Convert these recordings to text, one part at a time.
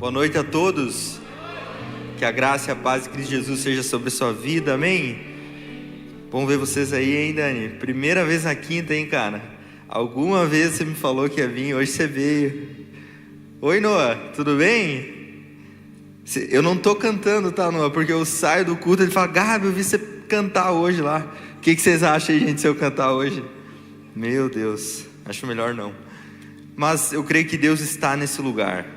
Boa noite a todos. Que a graça e a paz de Cristo Jesus seja sobre a sua vida, amém? Bom ver vocês aí, hein, Dani? Primeira vez na quinta, hein, cara? Alguma vez você me falou que ia vir, hoje você veio. Oi, Noah, tudo bem? Eu não tô cantando, tá, Noah? Porque eu saio do culto e ele fala: Gabi, eu vi você cantar hoje lá. O que vocês acham aí, gente, se eu cantar hoje? Meu Deus, acho melhor não. Mas eu creio que Deus está nesse lugar.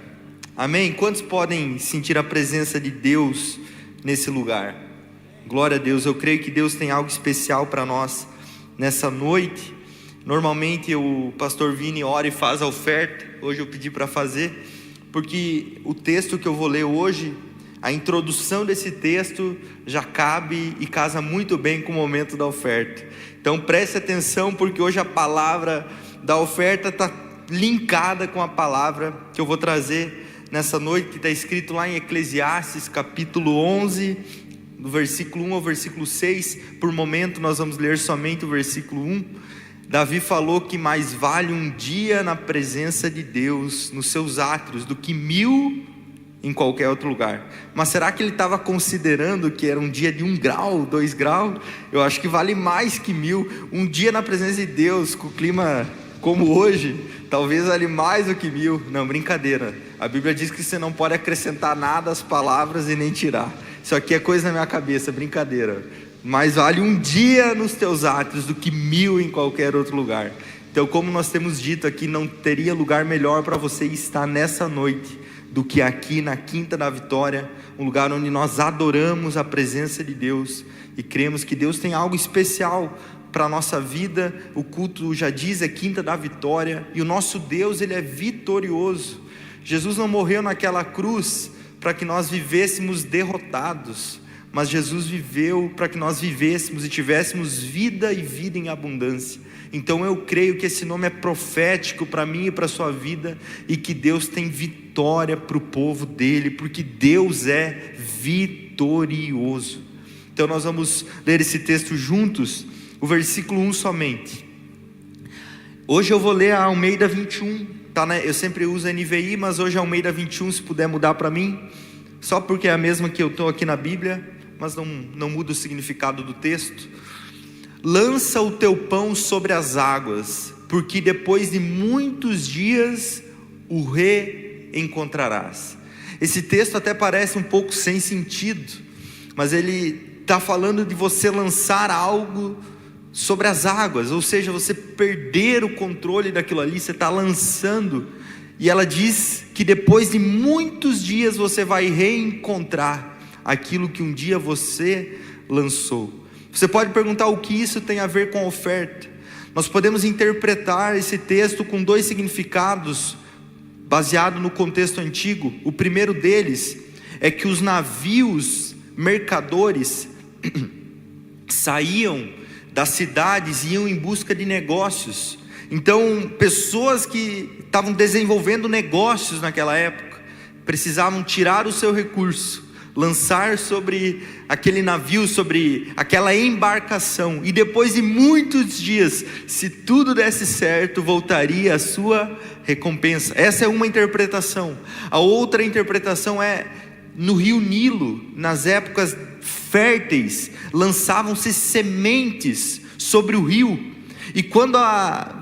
Amém? Quantos podem sentir a presença de Deus nesse lugar? Glória a Deus. Eu creio que Deus tem algo especial para nós nessa noite. Normalmente o pastor Vini ora e faz a oferta. Hoje eu pedi para fazer, porque o texto que eu vou ler hoje, a introdução desse texto já cabe e casa muito bem com o momento da oferta. Então preste atenção, porque hoje a palavra da oferta está linkada com a palavra que eu vou trazer nessa noite, que está escrito lá em Eclesiastes capítulo 11, do versículo 1 ao versículo 6. Por momento nós vamos ler somente o versículo 1. Davi falou que mais vale um dia na presença de Deus, nos seus átrios, do que 1000 em qualquer outro lugar. Mas será que ele estava considerando que era um dia de 1 grau, 2 graus? Eu acho que vale mais que 1000. Um dia na presença de Deus, com o clima como hoje, talvez vale mais do que 1000. Não, brincadeira. A Bíblia diz que você não pode acrescentar nada às palavras e nem tirar. Isso aqui é coisa na minha cabeça, brincadeira. Mas vale um dia nos teus átrios do que 1000 em qualquer outro lugar. Então, como nós temos dito aqui, não teria lugar melhor para você estar nessa noite do que aqui na Quinta da Vitória, um lugar onde nós adoramos a presença de Deus e cremos que Deus tem algo especial para a nossa vida. O culto já diz, é Quinta da Vitória, e o nosso Deus, Ele é vitorioso. Jesus não morreu naquela cruz para que nós vivêssemos derrotados, mas Jesus viveu para que nós vivêssemos e tivéssemos vida e vida em abundância. Então eu creio que esse nome é profético para mim e para a sua vida, e que Deus tem vitória para o povo dele, porque Deus é vitorioso. Então nós vamos ler esse texto juntos, o versículo 1 somente. Hoje eu vou ler a Almeida 21, tá, né? Eu sempre uso a NVI, mas hoje a Almeida 21, se puder mudar para mim, só porque é a mesma que eu estou aqui na Bíblia, mas não muda o significado do texto. Lança o teu pão sobre as águas, porque depois de muitos dias o reencontrarás. Esse texto até parece um pouco sem sentido, mas ele está falando de você lançar algo sobre as águas, ou seja, você perder o controle daquilo ali, você está lançando, e ela diz que depois de muitos dias você vai reencontrar aquilo que um dia você lançou. Você pode perguntar o que isso tem a ver com a oferta. Nós podemos interpretar esse texto com dois significados, baseado no contexto antigo. O primeiro deles é que os navios mercadores saíam das cidades e iam em busca de negócios. Então pessoas que estavam desenvolvendo negócios naquela época precisavam tirar o seu recurso, lançar sobre aquele navio, sobre aquela embarcação, e depois de muitos dias, se tudo desse certo, voltaria a sua recompensa. Essa é uma interpretação. A outra interpretação é: no rio Nilo, nas épocas férteis, lançavam-se sementes sobre o rio, e quando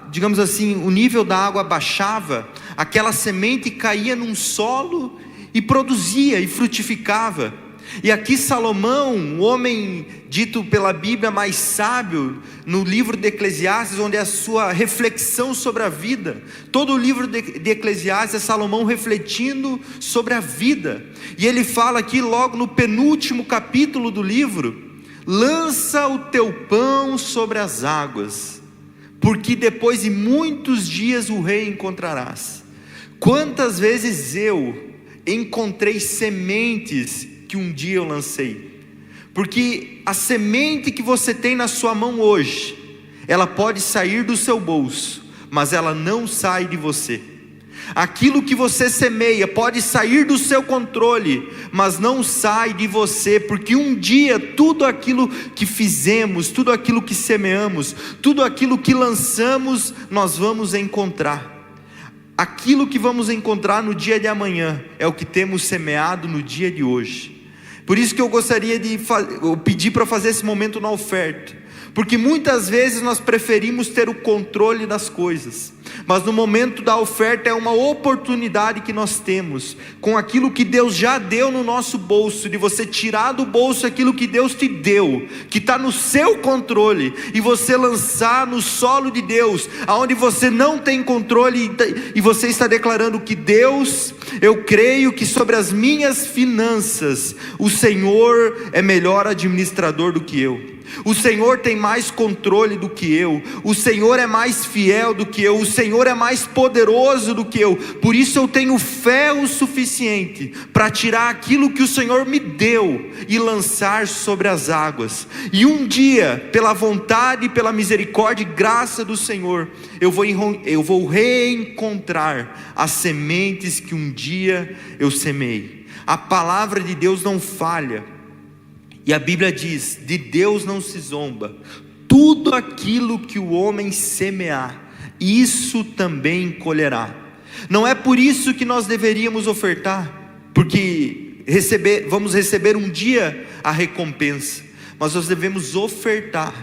digamos assim, o nível da água baixava, aquela semente caía num solo e produzia e frutificava. E aqui Salomão, o homem dito pela Bíblia mais sábio, no livro de Eclesiastes, onde é a sua reflexão sobre a vida, todo o livro de Eclesiastes é Salomão refletindo sobre a vida, e ele fala aqui logo no penúltimo capítulo do livro: lança o teu pão sobre as águas, porque depois de muitos dias o reencontrarás. Quantas vezes eu encontrei sementes que um dia eu lancei? Porque a semente que você tem na sua mão hoje, ela pode sair do seu bolso, mas ela não sai de você. Aquilo que você semeia pode sair do seu controle, mas não sai de você, porque um dia tudo aquilo que fizemos, tudo aquilo que semeamos, tudo aquilo que lançamos, nós vamos encontrar. aquilo que vamos encontrar no dia de amanhã é o que temos semeado no dia de hoje. Por isso que eu gostaria de pedir para fazer esse momento na oferta, porque muitas vezes nós preferimos ter o controle das coisas, mas no momento da oferta é uma oportunidade que nós temos, com aquilo que Deus já deu no nosso bolso, de você tirar do bolso aquilo que Deus te deu, que está no seu controle, e você lançar no solo de Deus, aonde você não tem controle, e você está declarando que Deus, eu creio que sobre as minhas finanças, o Senhor é melhor administrador do que eu. O Senhor tem mais controle do que eu, o Senhor é mais fiel do que eu, o Senhor é mais poderoso do que eu. Por isso eu tenho fé o suficiente para tirar aquilo que o Senhor me deu e lançar sobre as águas. E um dia, pela vontade, pela misericórdia e graça do Senhor, eu vou reencontrar as sementes que um dia eu semei. A palavra de Deus não falha. E a Bíblia diz: de Deus não se zomba, tudo aquilo que o homem semear, isso também colherá. Não é por isso que nós deveríamos ofertar, porque vamos receber um dia a recompensa, mas nós devemos ofertar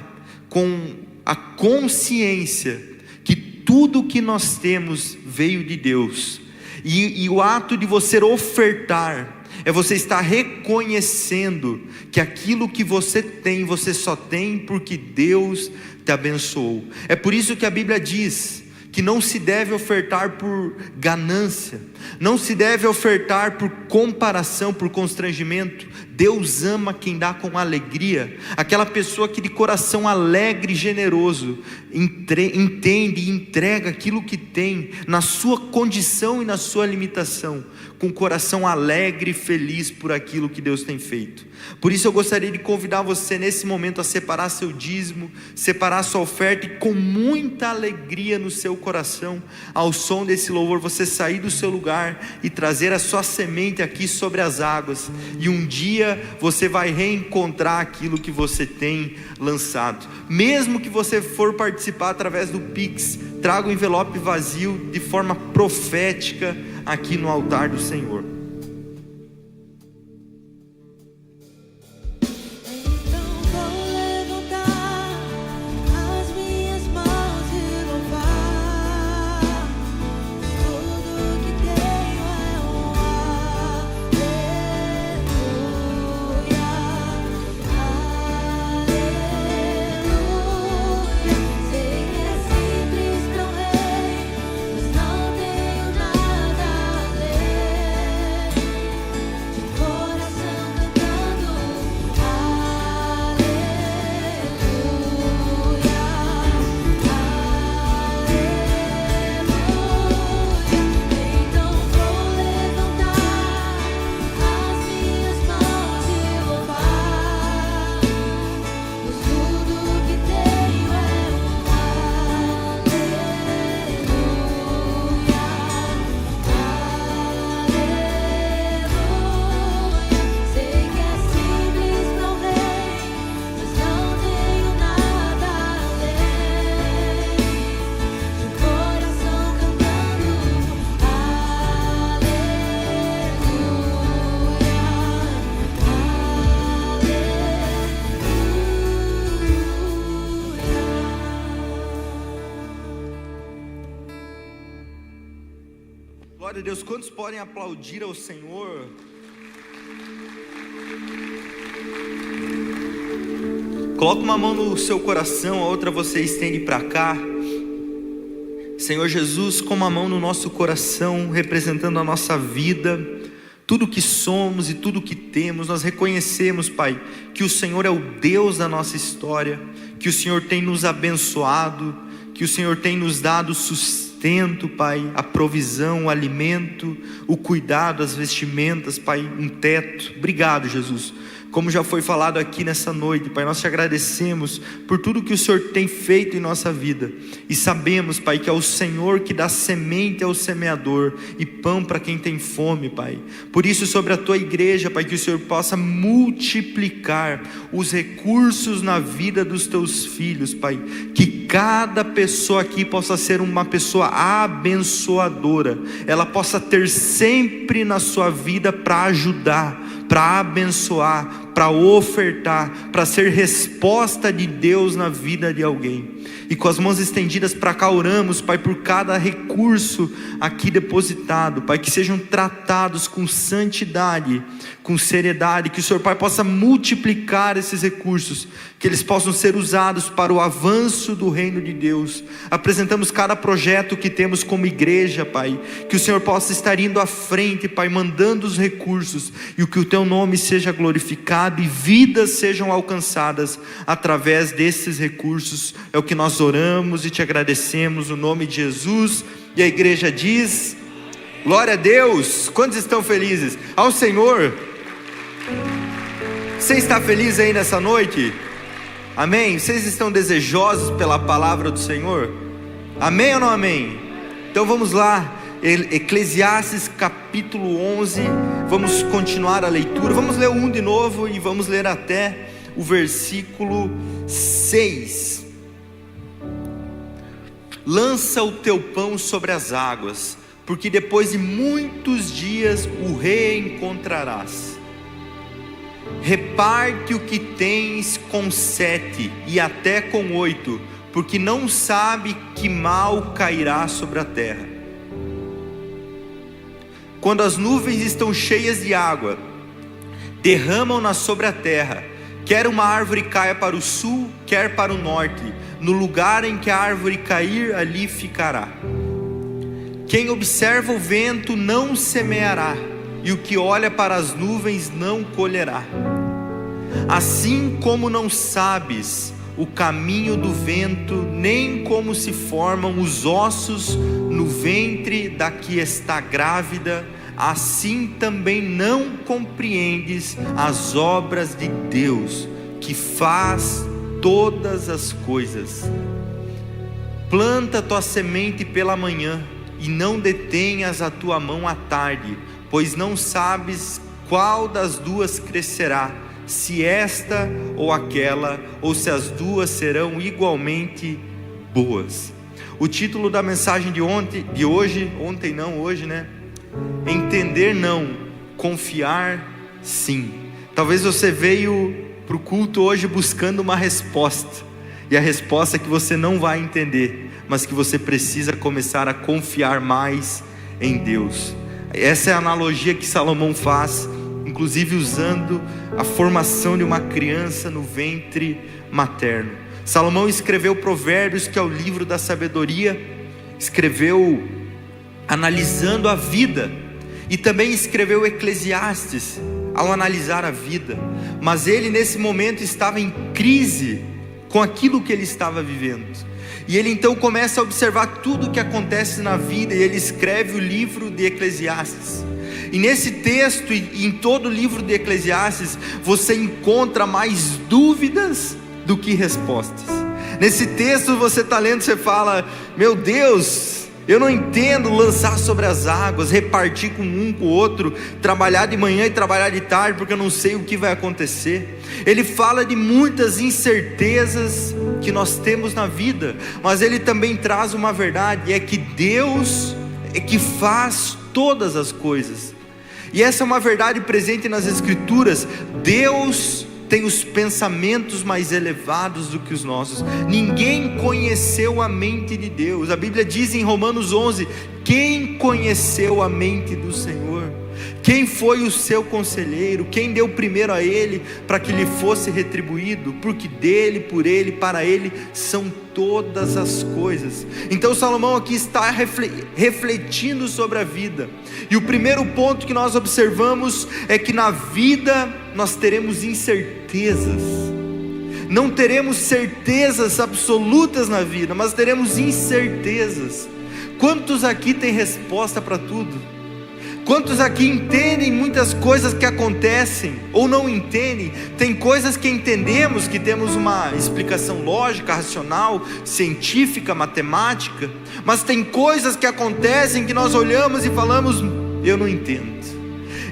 com a consciência que tudo que nós temos veio de Deus, e o ato de você ofertar é você estar reconhecendo que aquilo que você tem, você só tem porque Deus te abençoou. É por isso que a Bíblia diz que não se deve ofertar por ganância, não se deve ofertar por comparação, por constrangimento. Deus ama quem dá com alegria, aquela pessoa que de coração alegre e generoso entende e entrega aquilo que tem, na sua condição e na sua limitação, com coração alegre e feliz por aquilo que Deus tem feito. Por isso eu gostaria de convidar você nesse momento a separar seu dízimo, separar sua oferta, e com muita alegria no seu coração, ao som desse louvor, você sair do seu lugar e trazer a sua semente aqui sobre as águas, e um dia você vai reencontrar aquilo que você tem lançado. Mesmo que você for participar através do Pix, traga o envelope vazio de forma profética aqui no altar do Senhor. Glória a Deus. Quantos podem aplaudir ao Senhor? Coloca uma mão no seu coração, a outra você estende para cá. Senhor Jesus, com uma mão no nosso coração, representando a nossa vida, tudo que somos e tudo que temos, nós reconhecemos, Pai, que o Senhor é o Deus da nossa história, que o Senhor tem nos abençoado, que o Senhor tem nos dado sustento, Pai, a provisão, o alimento, o cuidado, as vestimentas, Pai, um teto. Obrigado, Jesus. Como já foi falado aqui nessa noite, Pai, nós te agradecemos por tudo que o Senhor tem feito em nossa vida, e sabemos, Pai, que é o Senhor que dá semente ao semeador e pão para quem tem fome, Pai. Por isso, sobre a tua igreja, Pai, que o Senhor possa multiplicar os recursos na vida dos teus filhos, Pai, que cada pessoa aqui possa ser uma pessoa abençoadora, ela possa ter sempre na sua vida para ajudar, para abençoar, para ofertar, para ser resposta de Deus na vida de alguém. E com as mãos estendidas para cá oramos, Pai, por cada recurso aqui depositado, Pai, que sejam tratados com santidade, com seriedade, que o Senhor, Pai, possa multiplicar esses recursos, que eles possam ser usados para o avanço do reino de Deus. Apresentamos cada projeto que temos como igreja, Pai, que o Senhor possa estar indo à frente, Pai, mandando os recursos, e que o Teu nome seja glorificado e vidas sejam alcançadas através desses recursos. É o que nós oramos e te agradecemos no nome de Jesus. E a igreja diz: glória a Deus. Quantos estão felizes? Ao Senhor. Você está feliz aí nessa noite? Amém? Vocês estão desejosos pela palavra do Senhor? Amém ou não amém? Então vamos lá, Eclesiastes capítulo 11, vamos continuar a leitura, vamos ler o 1 de novo e vamos ler até o versículo 6. Lança o teu pão sobre as águas, porque depois de muitos dias o reencontrarás. Reparte o que tens com 7 e até com 8, porque não sabe que mal cairá sobre a terra. Quando as nuvens estão cheias de água, derramam-na sobre a terra, quer uma árvore caia para o sul, quer para o norte, no lugar em que a árvore cair, ali ficará. Quem observa o vento não semeará, e o que olha para as nuvens não colherá. Assim como não sabes o caminho do vento, nem como se formam os ossos no ventre da que está grávida, assim também não compreendes as obras de Deus, que faz todas as coisas. Planta tua semente pela manhã, e não detenhas a tua mão à tarde, pois não sabes qual das duas crescerá, se esta ou aquela, ou se as duas serão igualmente boas. O título da mensagem de hoje, né? Entender não, confiar sim. Talvez você veio para o culto hoje buscando uma resposta, e a resposta é que você não vai entender, mas que você precisa começar a confiar mais em Deus. Essa é a analogia que Salomão faz, inclusive usando a formação de uma criança no ventre materno. Salomão escreveu Provérbios, que é o livro da sabedoria, escreveu analisando a vida, e também escreveu Eclesiastes ao analisar a vida. Mas ele nesse momento estava em crise com aquilo que ele estava vivendo. E ele então começa a observar tudo o que acontece na vida, e ele escreve o livro de Eclesiastes. E nesse texto e em todo o livro de Eclesiastes, você encontra mais dúvidas do que respostas. Nesse texto você está lendo, você fala: meu Deus, eu não entendo lançar sobre as águas, repartir com um com o outro, trabalhar de manhã e trabalhar de tarde, porque eu não sei o que vai acontecer. Ele fala de muitas incertezas que nós temos na vida, mas ele também traz uma verdade, é que Deus é que faz todas as coisas. E essa é uma verdade presente nas Escrituras. Deus tem os pensamentos mais elevados do que os nossos. Ninguém conheceu a mente de Deus. A Bíblia diz em Romanos 11: quem conheceu a mente do Senhor? Quem foi o seu conselheiro? Quem deu primeiro a ele para que lhe fosse retribuído? Porque dele, por ele, para ele são todas as coisas. Então Salomão aqui está refletindo sobre a vida. E o primeiro ponto que nós observamos é que na vida nós teremos incertezas. Não teremos certezas absolutas na vida, mas teremos incertezas. Quantos aqui têm resposta para tudo? Quantos aqui entendem muitas coisas que acontecem, ou não entendem? Tem coisas que entendemos, que temos uma explicação lógica, racional, científica, matemática, mas tem coisas que acontecem que nós olhamos e falamos: eu não entendo,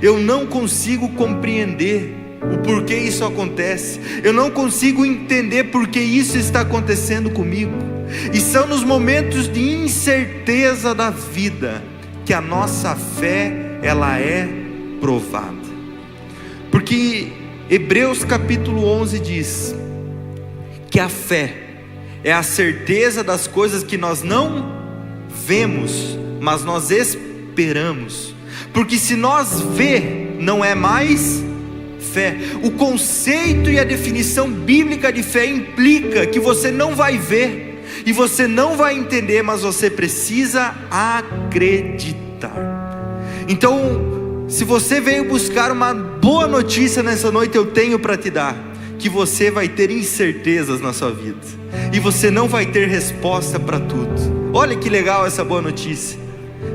eu não consigo compreender o porquê isso acontece, eu não consigo entender porque isso está acontecendo comigo. E são nos momentos de incerteza da vida que a nossa fé, ela é provada. Porque Hebreus capítulo 11 diz que a fé é a certeza das coisas que nós não vemos, mas nós esperamos. Porque se nós vê, não é mais fé. O conceito e a definição bíblica de fé implica que você não vai ver e você não vai entender, mas você precisa acreditar. Então, se você veio buscar uma boa notícia nessa noite, eu tenho para te dar: que você vai ter incertezas na sua vida, e você não vai ter resposta para tudo. Olha que legal essa boa notícia.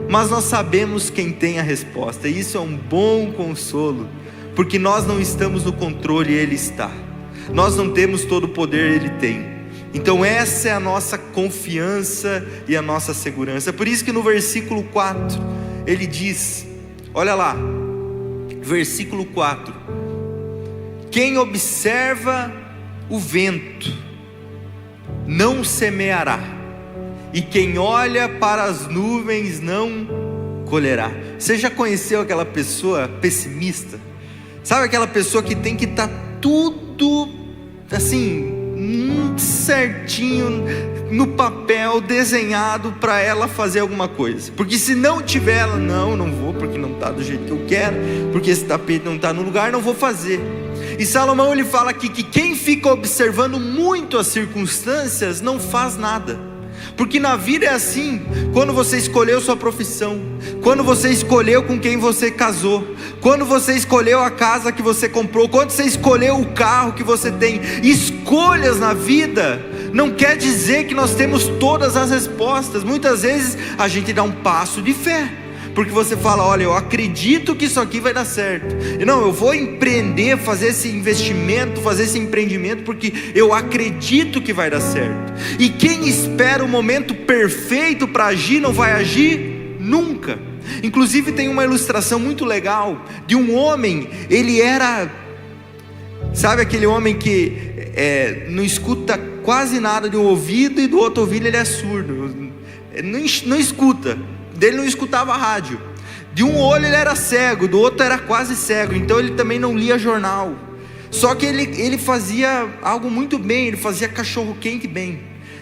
Mas nós sabemos quem tem a resposta, e isso é um bom consolo, porque nós não estamos no controle, Ele está. Nós não temos todo o poder, Ele tem. Então essa é a nossa confiança e a nossa segurança. Por isso que no versículo 4 ele diz, olha lá, versículo 4: quem observa o vento não semeará, e quem olha para as nuvens não colherá. Você já conheceu aquela pessoa pessimista? Sabe aquela pessoa que tem que estar tudo assim, certinho no papel, desenhado para ela fazer alguma coisa, porque se não tiver, ela, não vou, porque não está do jeito que eu quero, porque esse tapete não está no lugar, não vou fazer. E Salomão, ele fala aqui que quem fica observando muito as circunstâncias não faz nada. Porque na vida é assim: quando você escolheu sua profissão, quando você escolheu com quem você casou, quando você escolheu a casa que você comprou, quando você escolheu o carro que você tem, escolhas na vida não quer dizer que nós temos todas as respostas. Muitas vezes a gente dá um passo de fé, porque você fala, olha, eu acredito que isso aqui vai dar certo, eu vou empreender, fazer esse investimento, fazer esse empreendimento, porque eu acredito que vai dar certo. E quem espera o momento perfeito para agir, não vai agir nunca. Inclusive tem uma ilustração muito legal, de um homem, ele era, sabe aquele homem que não escuta quase nada de um ouvido, e do outro ouvido ele é surdo, não escuta. Dele não escutava rádio, de um olho ele era cego, do outro era quase cego, então ele também não lia jornal. Só que ele fazia algo muito bem, ele fazia cachorro quente bem.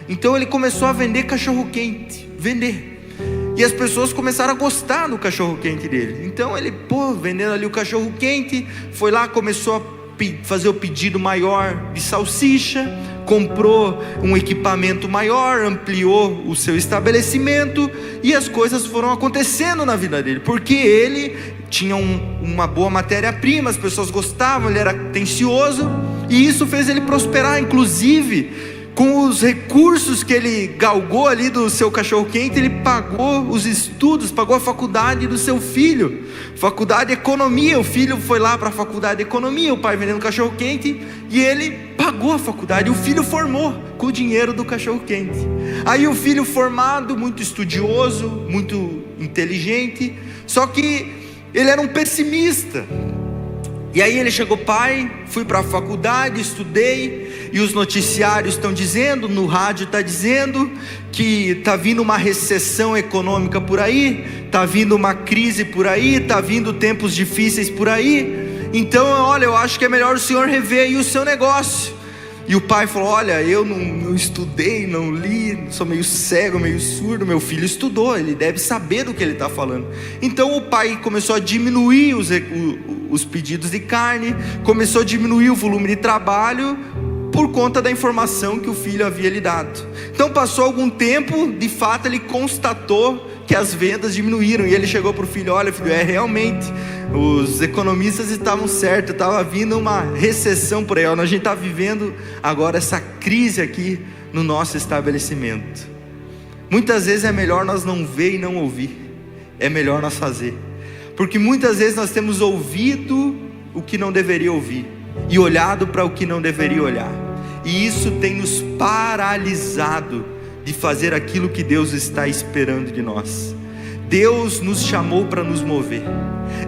Então ele começou a vender cachorro quente, e as pessoas começaram a gostar do cachorro quente dele. Então ele, vendendo ali o cachorro quente, foi lá, começou a fazer o pedido maior de salsicha, comprou um equipamento maior, ampliou o seu estabelecimento, e as coisas foram acontecendo na vida dele, porque ele tinha uma boa matéria-prima, as pessoas gostavam, ele era atencioso, e isso fez ele prosperar. Inclusive com os recursos que ele galgou ali do seu cachorro-quente, ele pagou os estudos, pagou a faculdade do seu filho, faculdade de economia. O filho foi lá para a faculdade de economia, o pai vendendo cachorro-quente, e ele pagou a faculdade, o filho formou com o dinheiro do cachorro-quente. Aí o filho formado, muito estudioso, muito inteligente, só que ele era um pessimista. E aí ele chegou, pai, fui para a faculdade, estudei, e os noticiários estão dizendo, no rádio está dizendo que está vindo uma recessão econômica por aí, está vindo uma crise por aí, está vindo tempos difíceis por aí, então olha, eu acho que é melhor o senhor rever aí o seu negócio. E o pai falou, olha, eu não estudei, não li, sou meio cego, meio surdo, meu filho estudou, ele deve saber do que ele está falando. Então o pai começou a diminuir os pedidos de carne, começou a diminuir o volume de trabalho, por conta da informação que o filho havia lhe dado. Então passou algum tempo, de fato ele constatou que as vendas diminuíram, e ele chegou para o filho, olha filho, realmente, os economistas estavam certos, estava vindo uma recessão por aí, a gente está vivendo agora essa crise aqui no nosso estabelecimento. Muitas vezes é melhor nós não ver e não ouvir, é melhor nós fazer, porque muitas vezes nós temos ouvido o que não deveria ouvir, e olhado para o que não deveria olhar, e isso tem nos paralisado de fazer aquilo que Deus está esperando de nós. Deus nos chamou para nos mover,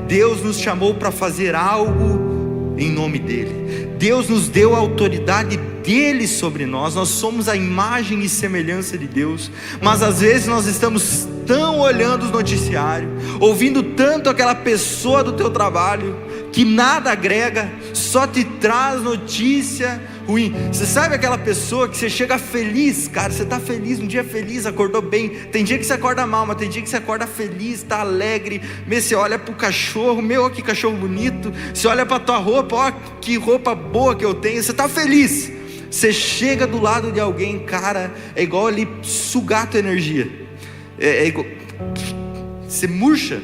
Deus nos chamou para fazer algo em nome dEle, Deus nos deu autoridade dele sobre nós. Nós somos a imagem e semelhança de Deus, mas às vezes nós estamos tão olhando os noticiários, ouvindo tanto aquela pessoa do teu trabalho, que nada agrega, só te traz notícia ruim. Você sabe aquela pessoa que você chega feliz, cara, você está feliz, um dia feliz, acordou bem. Tem dia que você acorda mal, mas tem dia que você acorda feliz, está alegre. Você olha para o cachorro, meu, que cachorro bonito. Você olha para a tua roupa, ó, que roupa boa que eu tenho. Você está feliz. Você chega do lado de alguém, cara, é igual ali sugar a tua energia. É igual, você murcha.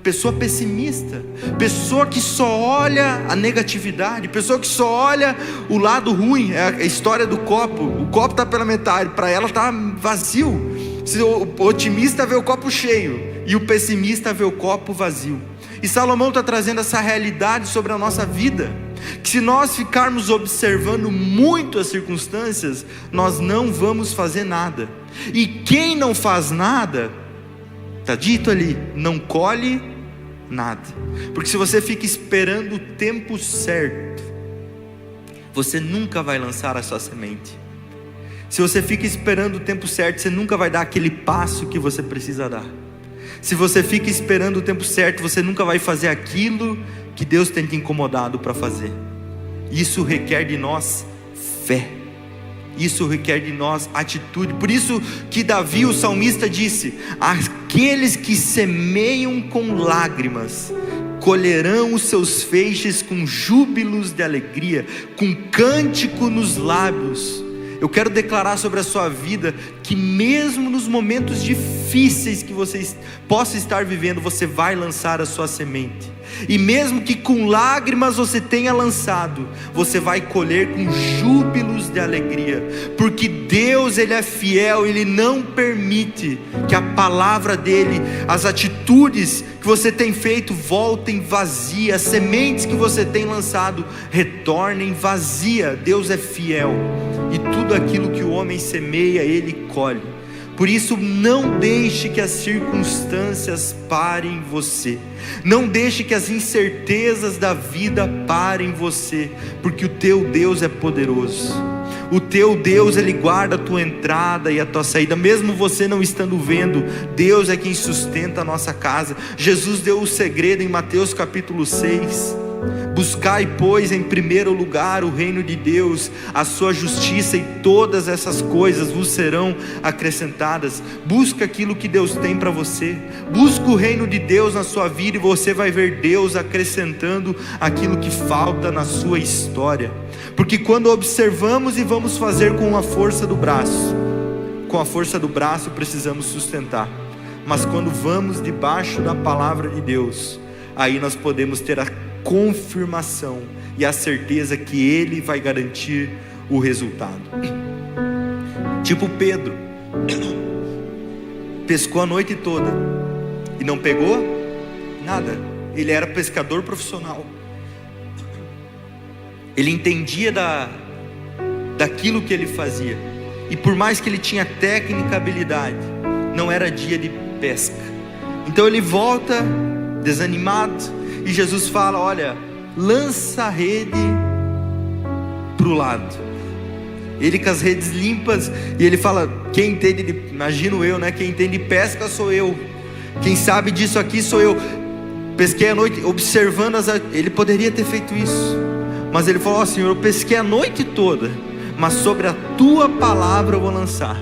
Pessoa pessimista, pessoa que só olha a negatividade, pessoa que só olha o lado ruim. É a história do copo, o copo está pela metade, para ela está vazio. O otimista vê o copo cheio e o pessimista vê o copo vazio. E Salomão está trazendo essa realidade sobre a nossa vida, que se nós ficarmos observando muito as circunstâncias, nós não vamos fazer nada. E quem não faz nada, está dito ali, não colhe nada. Porque se você fica esperando o tempo certo, você nunca vai lançar a sua semente. Se você fica esperando o tempo certo, você nunca vai dar aquele passo que você precisa dar. Se você fica esperando o tempo certo, você nunca vai fazer aquilo que Deus tem te incomodado para fazer. Isso requer de nós fé. Isso requer de nós atitude. Por isso que Davi, o salmista, disse: aqueles que semeiam com lágrimas colherão os seus feixes com júbilos de alegria, com cântico nos lábios. Eu quero declarar sobre a sua vida que mesmo nos momentos difíceis que você possa estar vivendo, você vai lançar a sua semente. E mesmo que com lágrimas você tenha lançado, você vai colher com júbilos de alegria. Porque Deus, Ele é fiel, Ele não permite que a palavra dEle, as atitudes que você tem feito voltem vazias. As sementes que você tem lançado retornem vazia. Deus é fiel. E tudo aquilo que o homem semeia, ele colhe. Por isso, não deixe que as circunstâncias parem você. Não deixe que as incertezas da vida parem você. Porque o teu Deus é poderoso. O teu Deus, Ele guarda a tua entrada e a tua saída. Mesmo você não estando vendo, Deus é quem sustenta a nossa casa. Jesus deu o segredo em Mateus capítulo 6. Buscai, pois, em primeiro lugar o reino de Deus, a sua justiça, e todas essas coisas vos serão acrescentadas. Busca aquilo que Deus tem para você. Busca o reino de Deus na sua vida, e você vai ver Deus acrescentando aquilo que falta na sua história. Porque quando observamos e vamos fazer com a força do braço, precisamos sustentar. Mas quando vamos debaixo da palavra de Deus, aí nós podemos ter a confirmação e a certeza que Ele vai garantir o resultado. Tipo Pedro, pescou a noite toda e não pegou nada. Ele era pescador profissional. Ele entendia daquilo que ele fazia. E por mais que ele tinha técnica, habilidade, não era dia de pesca. Então ele volta desanimado. E Jesus fala: olha, lança a rede para o lado. Ele com as redes limpas. E ele fala: quem entende imagino eu, né? Quem entende de pesca sou eu. Quem sabe disso aqui sou eu. Pesquei a noite, observando ele poderia ter feito isso, mas ele falou: Senhor, eu pesquei a noite toda, mas sobre a tua palavra eu vou lançar.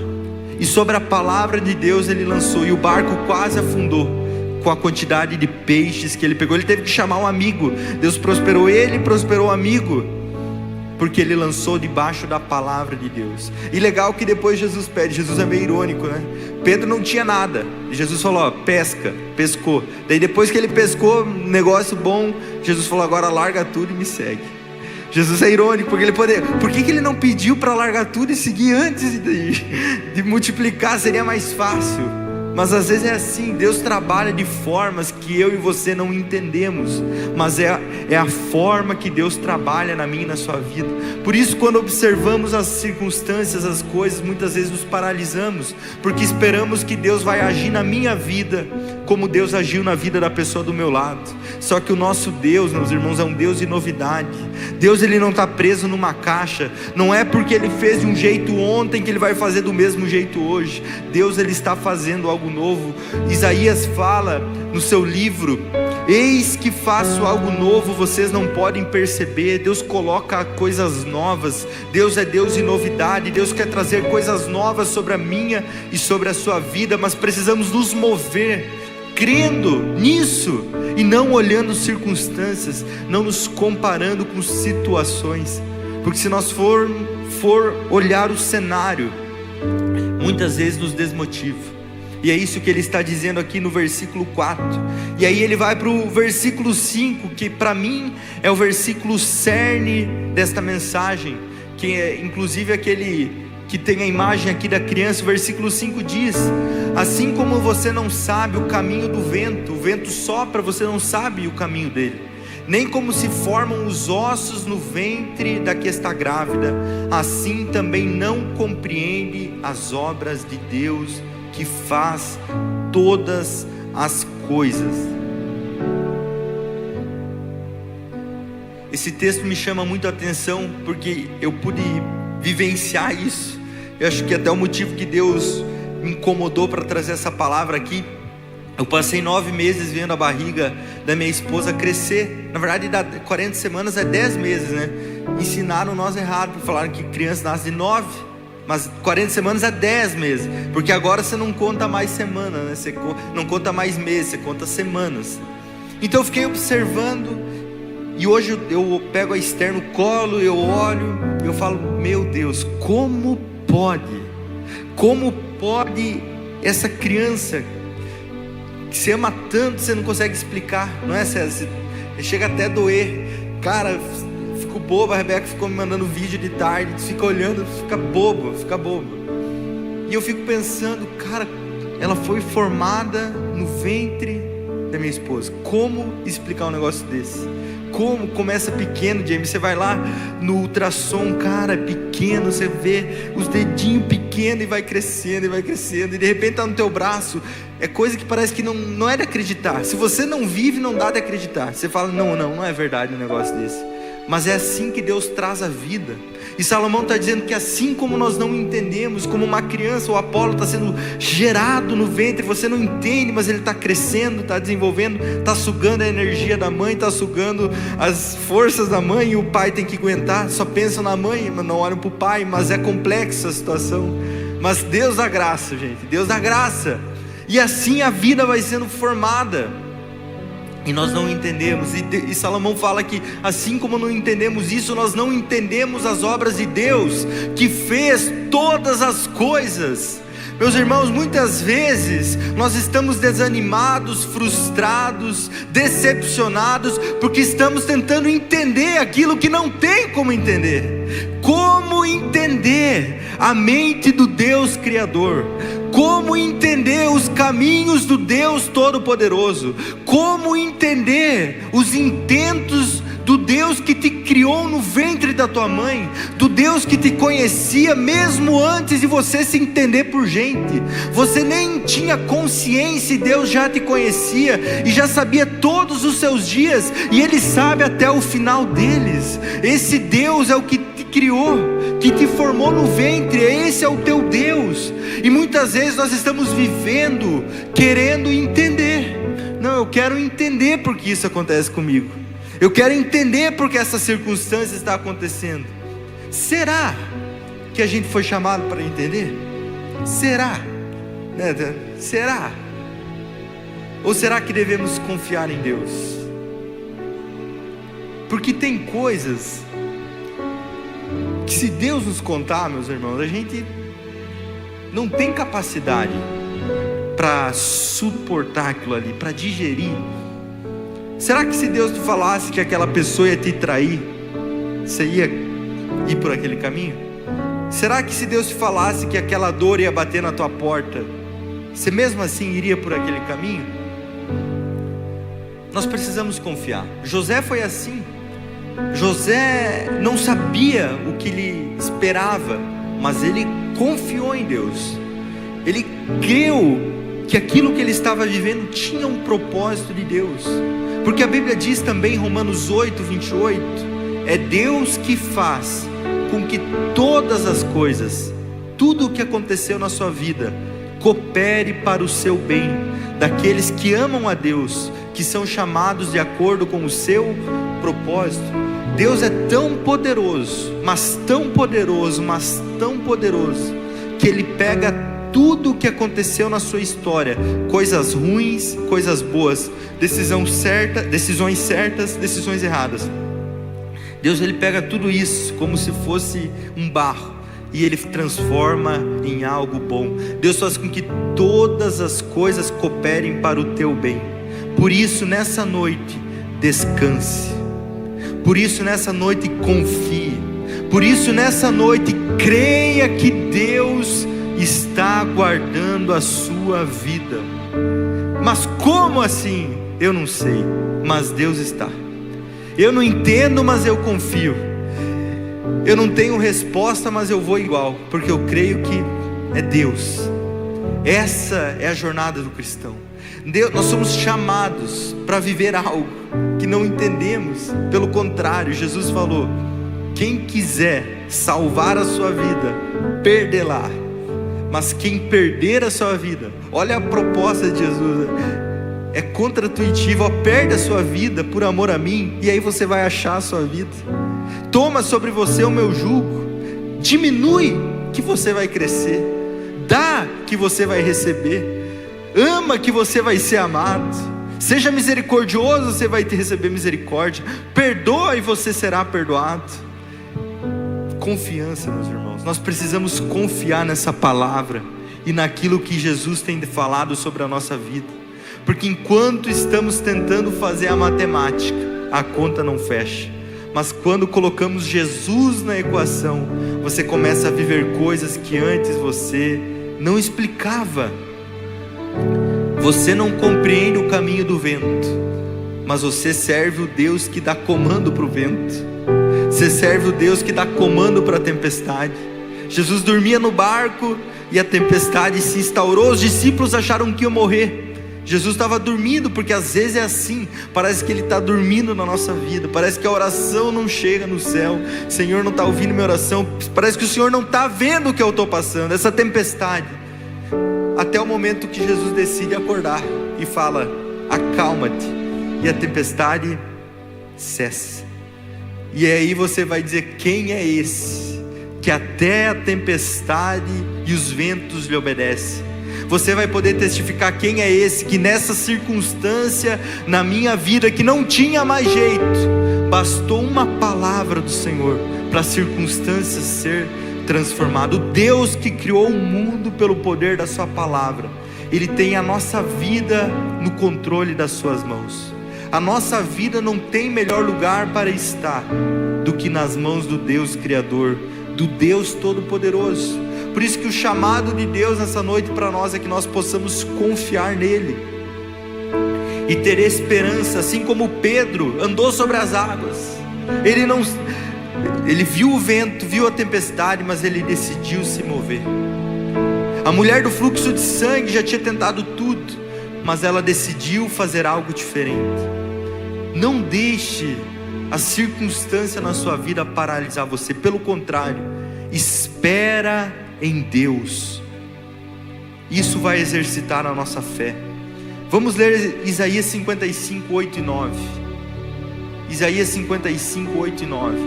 E sobre a palavra de Deus ele lançou. E o barco quase afundou com a quantidade de peixes que ele pegou. Ele teve que chamar um amigo. Deus prosperou ele, prosperou o amigo, porque ele lançou debaixo da palavra de Deus. E legal que depois Jesus pede. Jesus é meio irônico, né? Pedro não tinha nada, e Jesus falou: ó, pesca. Pescou. Daí depois que ele pescou, negócio bom, Jesus falou: agora larga tudo e me segue. Jesus é irônico, porque por que ele não pediu para largar tudo e seguir antes de multiplicar? Seria mais fácil. Mas às vezes é assim, Deus trabalha de formas que eu e você não entendemos, mas é a forma que Deus trabalha na minha e na sua vida. Por isso, quando observamos as circunstâncias, as coisas, muitas vezes nos paralisamos, porque esperamos que Deus vai agir na minha vida como Deus agiu na vida da pessoa do meu lado. Só que o nosso Deus, meus irmãos, é um Deus de novidade. Deus, Ele não está preso numa caixa. Não é porque Ele fez de um jeito ontem que Ele vai fazer do mesmo jeito hoje. Deus, Ele está fazendo algo novo. Isaías fala no seu livro: eis que faço algo novo, vocês não podem perceber. Deus coloca coisas novas. Deus é Deus de novidade. Deus quer trazer coisas novas sobre a minha e sobre a sua vida, mas precisamos nos mover crendo nisso e não olhando circunstâncias, não nos comparando com situações, porque se nós for olhar o cenário, muitas vezes nos desmotiva. E é isso que ele está dizendo aqui no versículo 4. E aí ele vai para o versículo 5, que para mim é o versículo cerne desta mensagem, que é inclusive aquele que tem a imagem aqui da criança. O versículo 5 diz: assim como você não sabe o caminho do vento, o vento sopra, você não sabe o caminho dele, nem como se formam os ossos no ventre da que está grávida, assim também não compreende as obras de Deus que faz todas as coisas. Esse texto me chama muito a atenção, porque eu pude vivenciar isso. Eu acho que até o motivo que Deus me incomodou para trazer essa palavra aqui, eu passei 9 meses vendo a barriga da minha esposa crescer. Na verdade, 40 semanas é 10 meses, né? Ensinaram nós errado, falaram que criança nasce de 9, mas 40 semanas é 10 meses, porque agora você não conta mais semana, né? Você não conta mais meses, você conta semanas. Então eu fiquei observando, e hoje eu pego a Esther no colo, eu olho, eu falo: meu Deus, como pode essa criança que você ama tanto, você não consegue explicar, não é, César? Chega até a doer, cara. Fico bobo, a Rebeca ficou me mandando vídeo de tarde, fica olhando, fica bobo. E eu fico pensando, cara, ela foi formada no ventre da minha esposa. Como explicar um negócio desse? Como começa pequeno, James? Você vai lá no ultrassom, cara, é pequeno, você vê os dedinhos pequenos e vai crescendo, e de repente está no teu braço. É coisa que parece que não é de acreditar. Se você não vive, não dá de acreditar. Você fala: não é verdade um negócio desse. Mas é assim que Deus traz a vida. E Salomão está dizendo que assim como nós não entendemos, como uma criança, o Apolo está sendo gerado no ventre, você não entende, mas ele está crescendo, está desenvolvendo, está sugando a energia da mãe, está sugando as forças da mãe, e o pai tem que aguentar. Só pensam na mãe, mas não olham para o pai. Mas é complexa a situação. Mas Deus dá graça, gente, Deus dá graça. E assim a vida vai sendo formada. E nós não entendemos, e Salomão fala que assim como não entendemos isso, nós não entendemos as obras de Deus, que fez todas as coisas. Meus irmãos, muitas vezes nós estamos desanimados, frustrados, decepcionados, porque estamos tentando entender aquilo que não tem como entender. Como entender a mente do Deus Criador? Como entender os caminhos do Deus Todo-Poderoso? Como entender os intentos do Deus que te criou no ventre da tua mãe, do Deus que te conhecia mesmo antes de você se entender por gente? Você nem tinha consciência e Deus já te conhecia e já sabia todos os seus dias, e Ele sabe até o final deles. Esse Deus é o que te criou, que te formou no ventre. Esse é o teu Deus. E muitas vezes nós estamos vivendo querendo entender. Não, eu quero entender porque isso acontece comigo. Eu quero entender porque essa circunstância está acontecendo. Será que a gente foi chamado para entender? Será? Será? Ou será que devemos confiar em Deus? Porque tem coisas que, se Deus nos contar, meus irmãos, a gente não tem capacidade para suportar aquilo ali, para digerir. Será que se Deus te falasse que aquela pessoa ia te trair, você ia ir por aquele caminho? Será que se Deus te falasse que aquela dor ia bater na tua porta, você mesmo assim iria por aquele caminho? Nós precisamos confiar. José foi assim. José não sabia o que lhe esperava, mas ele confiou em Deus. Ele creu que aquilo que ele estava vivendo tinha um propósito de Deus, porque a Bíblia diz também em Romanos 8:28, é Deus que faz com que todas as coisas, tudo o que aconteceu na sua vida, coopere para o seu bem, daqueles que amam a Deus, que são chamados de acordo com o seu propósito. Deus é tão poderoso, mas tão poderoso, mas tão poderoso, que Ele pega tudo o que aconteceu na sua história, coisas ruins, coisas boas, decisões certas, decisões erradas. Deus, Ele pega tudo isso como se fosse um barro, e Ele transforma em algo bom. Deus faz com que todas as coisas cooperem para o teu bem. Por isso nessa noite, descanse. Por isso nessa noite, confie. Por isso nessa noite, creia que Deus está guardando a sua vida. Mas como assim? Eu não sei, mas Deus está. Eu não entendo, mas eu confio. Eu não tenho resposta, mas eu vou igual, porque eu creio que é Deus. Essa é a jornada do cristão. Nós somos chamados para viver algo que não entendemos. Pelo contrário, Jesus falou: quem quiser salvar a sua vida, perdê-la. Mas quem perder a sua vida, olha a proposta de Jesus, é contra-intuitivo, perde a sua vida por amor a mim, e aí você vai achar a sua vida. Toma sobre você o meu jugo, diminui que você vai crescer, dá que você vai receber, ama que você vai ser amado, seja misericordioso, você vai receber misericórdia, perdoa e você será perdoado. Confiança, meus irmãos, nós precisamos confiar nessa palavra e naquilo que Jesus tem falado sobre a nossa vida, porque enquanto estamos tentando fazer a matemática, a conta não fecha. Mas quando colocamos Jesus na equação, você começa a viver coisas que antes você não explicava. Você não compreende o caminho do vento, mas você serve o Deus que dá comando para o vento. Você serve o Deus que dá comando para a tempestade. Jesus dormia no barco e a tempestade se instaurou. Os discípulos acharam que iam morrer. Jesus estava dormindo, porque às vezes é assim, parece que Ele está dormindo na nossa vida, parece que a oração não chega no céu, o Senhor não está ouvindo minha oração, parece que o Senhor não está vendo o que eu estou passando, essa tempestade, até o momento que Jesus decide acordar e fala: acalma-te, e a tempestade cessa. E aí você vai dizer: quem é esse que até a tempestade e os ventos lhe obedecem? Você vai poder testificar: quem é esse que nessa circunstância na minha vida que não tinha mais jeito, bastou uma palavra do Senhor para a circunstância ser transformada. O Deus que criou o mundo pelo poder da sua palavra, Ele tem a nossa vida no controle das suas mãos. A nossa vida não tem melhor lugar para estar do que nas mãos do Deus Criador, do Deus Todo-Poderoso. Por isso que o chamado de Deus nessa noite para nós é que nós possamos confiar nele e ter esperança, assim como Pedro andou sobre as águas. Ele viu o vento, viu a tempestade, mas ele decidiu se mover. A mulher do fluxo de sangue já tinha tentado tudo, mas ela decidiu fazer algo diferente. Não deixe a circunstância na sua vida paralisar você, pelo contrário, espera em Deus. Isso vai exercitar a nossa fé. Vamos ler Isaías 55, 8 e 9. Isaías 55, 8 e 9.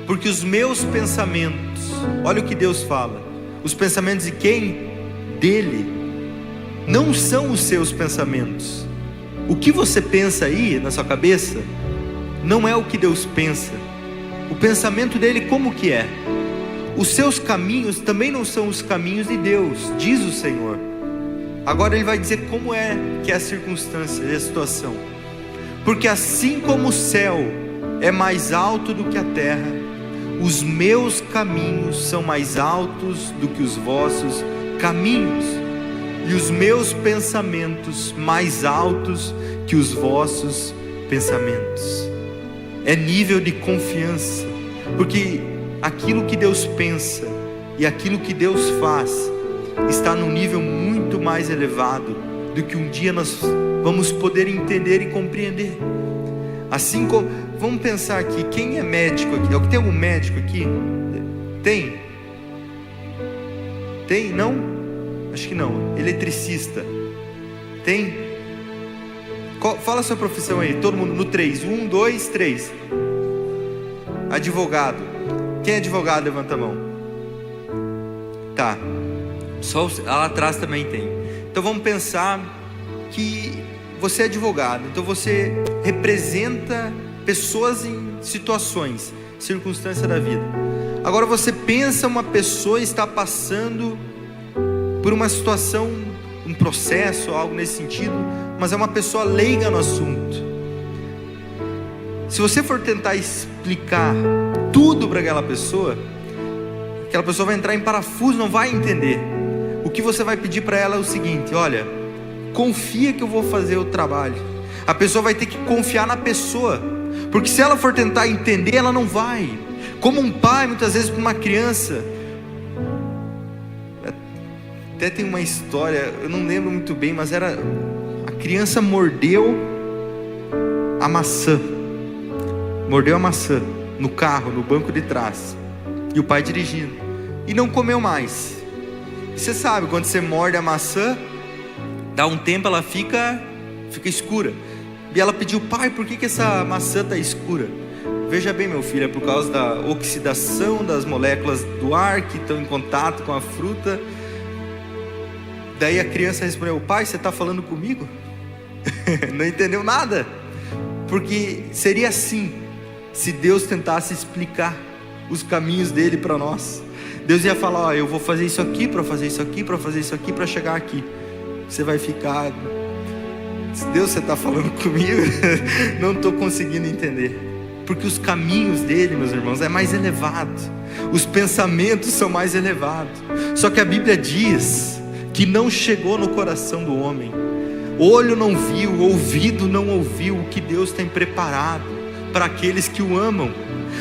Porque os meus pensamentos, olha o que Deus fala, os pensamentos de quem? Dele, não são os seus pensamentos. O que você pensa aí na sua cabeça não é o que Deus pensa. O pensamento dele como que é? Os seus caminhos também não são os caminhos de Deus, diz o Senhor. Agora ele vai dizer como é que é a circunstância e a situação. Porque assim como o céu é mais alto do que a terra, os meus caminhos são mais altos do que os vossos caminhos, e os meus pensamentos mais altos que os vossos pensamentos. É nível de confiança, porque aquilo que Deus pensa e aquilo que Deus faz está num nível muito mais elevado do que um dia nós vamos poder entender e compreender. Assim como, vamos pensar aqui, quem é médico aqui? Tem algum médico aqui? Tem? Tem? Não? Acho que não. Eletricista? Tem? Fala a sua profissão aí, todo mundo no 3. 1, 2, 3. Advogado. Quem é advogado? Levanta a mão. Tá. Só lá atrás também tem. Então vamos pensar que você é advogado. Então você representa pessoas em situações, circunstâncias da vida. Agora você pensa uma pessoa está passando por uma situação, um processo, algo nesse sentido, mas é uma pessoa leiga no assunto. Se você for tentar explicar tudo para aquela pessoa vai entrar em parafuso, não vai entender. O que você vai pedir para ela é o seguinte: olha, confia que eu vou fazer o trabalho. A pessoa vai ter que confiar na pessoa, porque se ela for tentar entender, ela não vai. Como um pai, muitas vezes, para uma criança, até tem uma história, eu não lembro muito bem, mas era, a criança mordeu a maçã no carro, no banco de trás, e o pai dirigindo, e não comeu mais. E você sabe, quando você morde a maçã, dá um tempo, ela fica escura. E ela pediu: pai, por que essa maçã está escura? Veja bem, meu filho, é por causa da oxidação das moléculas do ar que estão em contato com a fruta. Daí a criança respondeu: pai, você está falando comigo? Não entendeu nada. Porque seria assim, se Deus tentasse explicar os caminhos dele para nós. Deus ia falar: ó, eu vou fazer isso aqui, para fazer isso aqui, para fazer isso aqui, para chegar aqui. Você vai ficar: Deus, você está falando comigo? Não estou conseguindo entender. Porque os caminhos dele, meus irmãos, é mais elevado. Os pensamentos são mais elevados. Só que a Bíblia diz que não chegou no coração do homem, olho não viu, ouvido não ouviu o que Deus tem preparado para aqueles que o amam.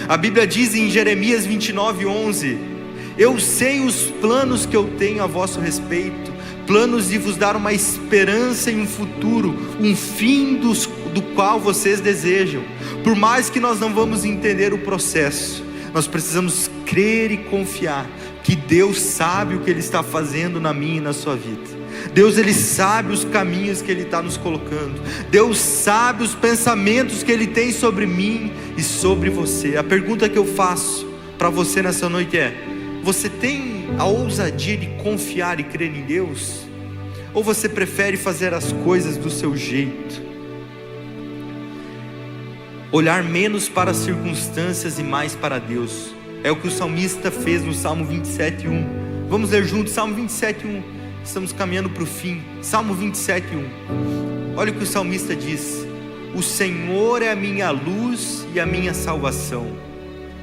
A Bíblia diz em Jeremias 29:11: eu sei os planos que eu tenho a vosso respeito, planos de vos dar uma esperança e um futuro, um fim do qual vocês desejam. Por mais que nós não vamos entender o processo, nós precisamos crer e confiar que Deus sabe o que Ele está fazendo na minha e na sua vida. Deus, Ele sabe os caminhos que Ele está nos colocando. Deus sabe os pensamentos que Ele tem sobre mim e sobre você. A pergunta que eu faço para você nessa noite é: você tem a ousadia de confiar e crer em Deus? Ou você prefere fazer as coisas do seu jeito? Olhar menos para as circunstâncias e mais para Deus. É o que o salmista fez no Salmo 27:1. Vamos ler juntos, Salmo 27:1. Estamos caminhando para o fim. Salmo 27:1. Olha o que o salmista diz: o Senhor é a minha luz e a minha salvação.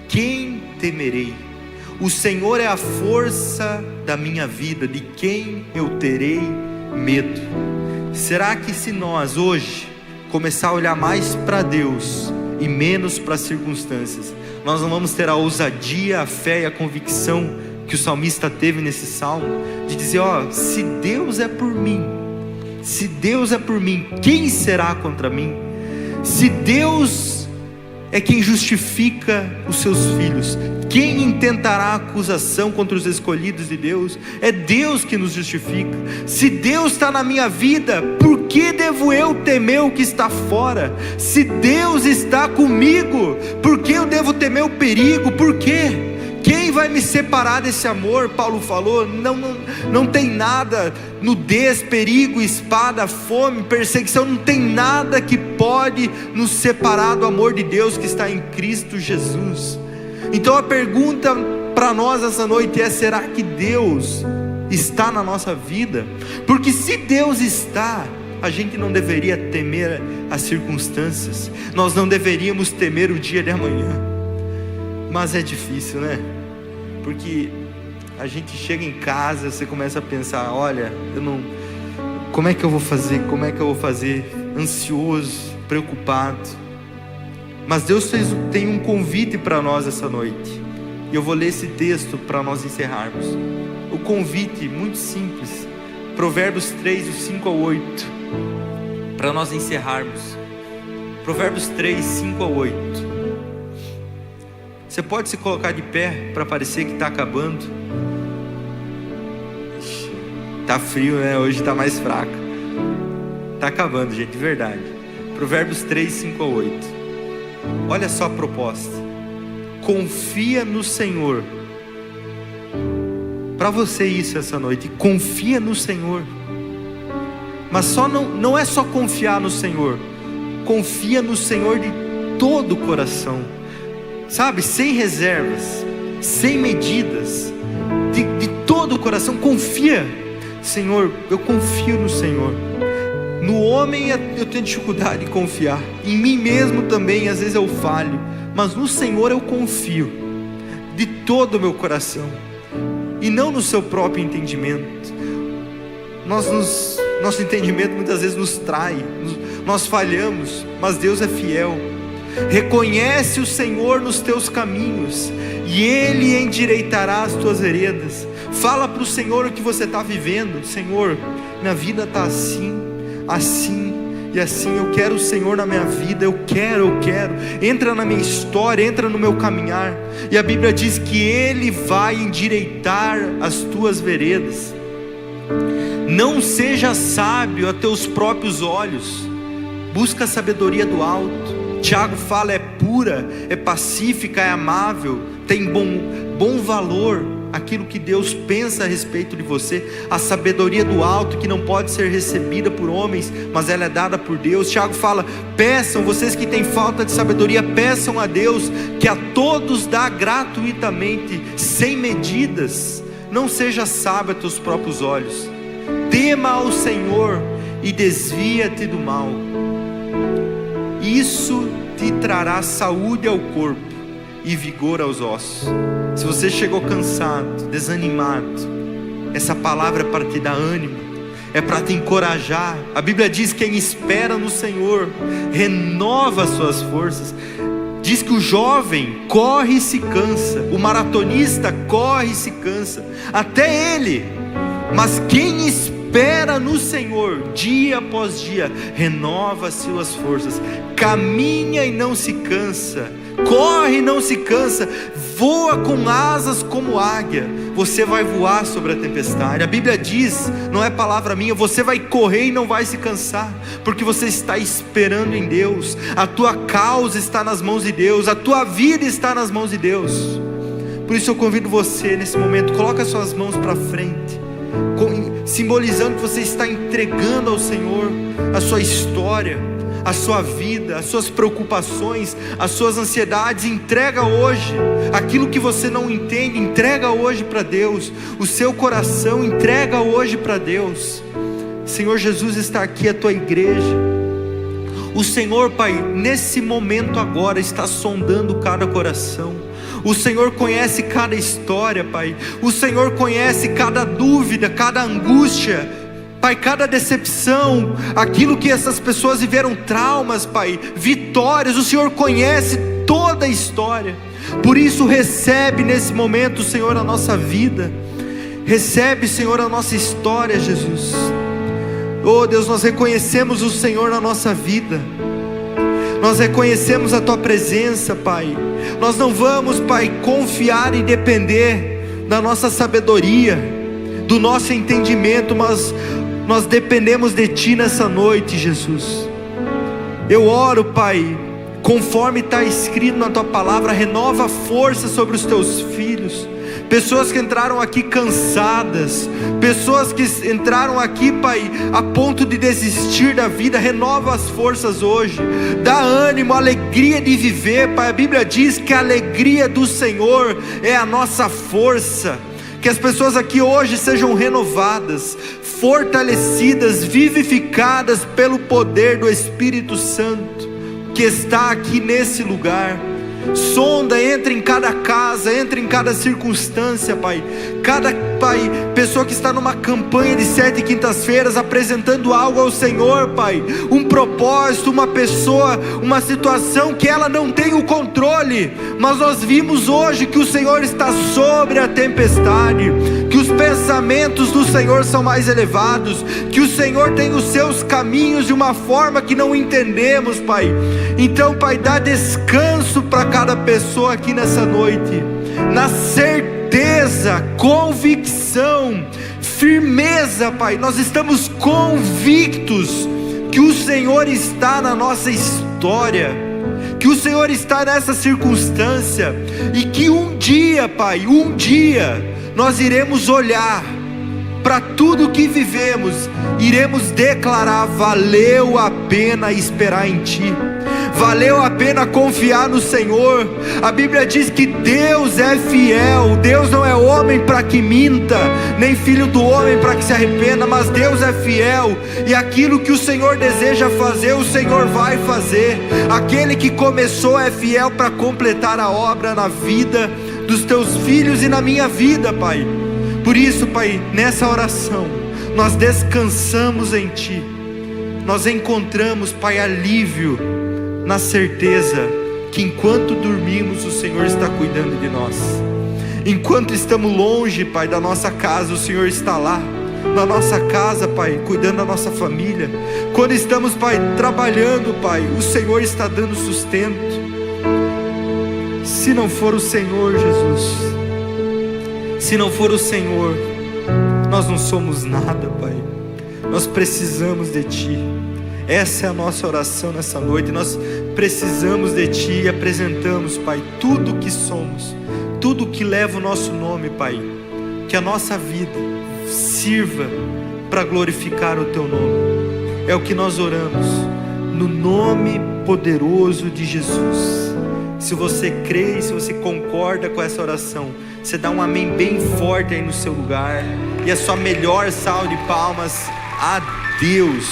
Quem temerei? O Senhor é a força da minha vida. De quem eu terei medo? Será que se nós hoje começar a olhar mais para Deus e menos para as circunstâncias, nós não vamos ter a ousadia, a fé e a convicção que o salmista teve nesse salmo, de dizer: ó, se Deus é por mim, quem será contra mim? Se Deus é quem justifica os seus filhos, quem intentará acusação contra os escolhidos de Deus? É Deus que nos justifica. Se Deus está na minha vida, por que devo eu temer o que está fora? Se Deus está comigo, por que eu devo temer o perigo? Por quê? Quem vai me separar desse amor? Paulo falou: não tem nada, nudez, perigo, espada, fome, perseguição, não tem nada que pode nos separar do amor de Deus que está em Cristo Jesus. Então a pergunta para nós essa noite é: será que Deus está na nossa vida? Porque se Deus está, a gente não deveria temer as circunstâncias, nós não deveríamos temer o dia de amanhã. Mas é difícil, né? Porque a gente chega em casa, você começa a pensar: olha, como é que eu vou fazer? Ansioso, preocupado. Mas Deus tem um convite para nós essa noite. E eu vou ler esse texto para nós encerrarmos. O convite muito simples, Provérbios 3, do 5 ao 8, para nós encerrarmos. Provérbios 3, 5 ao 8. Você pode se colocar de pé para parecer que está acabando. Está frio, né? Hoje está mais fraco. Está acabando, gente, de verdade. Provérbios 3, 5 ao 8. Olha só a proposta. Confia no Senhor. Para você isso essa noite, confia no Senhor. Mas só não é só confiar no Senhor. Confia no Senhor de todo o coração, sabe, sem reservas, sem medidas, de todo o coração. Confia. Senhor, eu confio no Senhor. No homem eu tenho dificuldade de confiar, em mim mesmo também às vezes eu falho, mas no Senhor eu confio de todo o meu coração, e não no seu próprio entendimento. Nosso entendimento muitas vezes nos trai, nós falhamos, mas Deus é fiel. Reconhece o Senhor nos teus caminhos, e Ele endireitará as tuas veredas. Fala para o Senhor o que você está vivendo. Senhor, minha vida está assim, assim e assim. Eu quero o Senhor na minha vida, eu quero. Entra na minha história, entra no meu caminhar. E a Bíblia diz que Ele vai endireitar as tuas veredas. Não seja sábio a teus próprios olhos, busca a sabedoria do alto. Tiago fala, é pura, é pacífica, é amável, tem bom valor aquilo que Deus pensa a respeito de você. A sabedoria do alto, que não pode ser recebida por homens, mas ela é dada por Deus. Tiago fala, peçam, vocês que têm falta de sabedoria, peçam a Deus, que a todos dá gratuitamente, sem medidas. Não seja sábio a teus próprios olhos, tema ao Senhor e desvia-te do mal. Isso te trará saúde ao corpo e vigor aos ossos. Se você chegou cansado, desanimado, essa palavra é para te dar ânimo, é para te encorajar. A Bíblia diz que quem espera no Senhor renova as suas forças. Diz que o jovem corre e se cansa, o maratonista corre e se cansa, até ele. Mas quem espera no Senhor, dia após dia, renova as suas forças, caminha e não se cansa, corre e não se cansa, voa com asas como águia. Você vai voar sobre a tempestade. A Bíblia diz, não é palavra minha, você vai correr e não vai se cansar, porque você está esperando em Deus. A tua causa está nas mãos de Deus, a tua vida está nas mãos de Deus. Por isso eu convido você nesse momento, coloca as suas mãos para frente, simbolizando que você está entregando ao Senhor a sua história, a sua vida, as suas preocupações, as suas ansiedades. Entrega hoje aquilo que você não entende, entrega hoje para Deus. O seu coração, entrega hoje para Deus. Senhor Jesus, está aqui a tua igreja. O Senhor, Pai, nesse momento agora está sondando cada coração. O Senhor conhece cada história, Pai. O Senhor conhece cada dúvida, cada angústia, Pai, cada decepção, aquilo que essas pessoas viveram, traumas, Pai, vitórias. O Senhor conhece toda a história. Por isso recebe nesse momento, Senhor, a nossa vida. Recebe, Senhor, a nossa história, Jesus. Oh Deus, nós reconhecemos o Senhor na nossa vida. Nós reconhecemos a tua presença, Pai. Nós não vamos, Pai, confiar e depender da nossa sabedoria, do nosso entendimento, mas nós dependemos de ti nessa noite, Jesus. Eu oro, Pai, conforme está escrito na tua palavra, renova a força sobre os teus filhos. Pessoas que entraram aqui cansadas, pessoas que entraram aqui, Pai, a ponto de desistir da vida, renova as forças hoje, dá ânimo, alegria de viver, Pai. A Bíblia diz que a alegria do Senhor é a nossa força. Que as pessoas aqui hoje sejam renovadas, fortalecidas, vivificadas pelo poder do Espírito Santo, que está aqui nesse lugar. Sonda, entra em cada casa, entra em cada circunstância, Pai. Cada, Pai, pessoa que está numa campanha de 7 quintas-feiras apresentando algo ao Senhor, Pai, um propósito, uma pessoa, uma situação que ela não tem o controle, mas nós vimos hoje que o Senhor está sobre a tempestade, que os pensamentos do Senhor são mais elevados, que o Senhor tem os seus caminhos de uma forma que não entendemos, Pai. Então, Pai, dá descanso para cada pessoa aqui nessa noite, na certeza, convicção, firmeza, Pai. Nós estamos convictos que o Senhor está na nossa história, que o Senhor está nessa circunstância, e que um dia, Pai, um dia nós iremos olhar para tudo que vivemos, iremos declarar: valeu a pena esperar em Ti, valeu a pena confiar no Senhor. A Bíblia diz que Deus é fiel, Deus não é homem para que minta, nem filho do homem para que se arrependa, mas Deus é fiel, e aquilo que o Senhor deseja fazer, o Senhor vai fazer. Aquele que começou é fiel para completar a obra na vida dos Teus filhos e na minha vida, Pai. Por isso, Pai, nessa oração, nós descansamos em Ti, nós encontramos, Pai, alívio na certeza que enquanto dormimos, o Senhor está cuidando de nós. Enquanto estamos longe, Pai, da nossa casa, o Senhor está lá, na nossa casa, Pai, cuidando da nossa família. Quando estamos, Pai, trabalhando, Pai, o Senhor está dando sustento. Se não for o Senhor, Jesus, se não for o Senhor, nós não somos nada, Pai. Nós precisamos de Ti. Essa é a nossa oração nessa noite. Nós precisamos de Ti e apresentamos, Pai, tudo o que somos, tudo que leva o nosso nome, Pai. Que a nossa vida sirva para glorificar o Teu nome. É o que nós oramos, no nome poderoso de Jesus. Se você crê e se você concorda com essa oração, você dá um amém bem forte aí no seu lugar, e a sua melhor salva de palmas a Deus.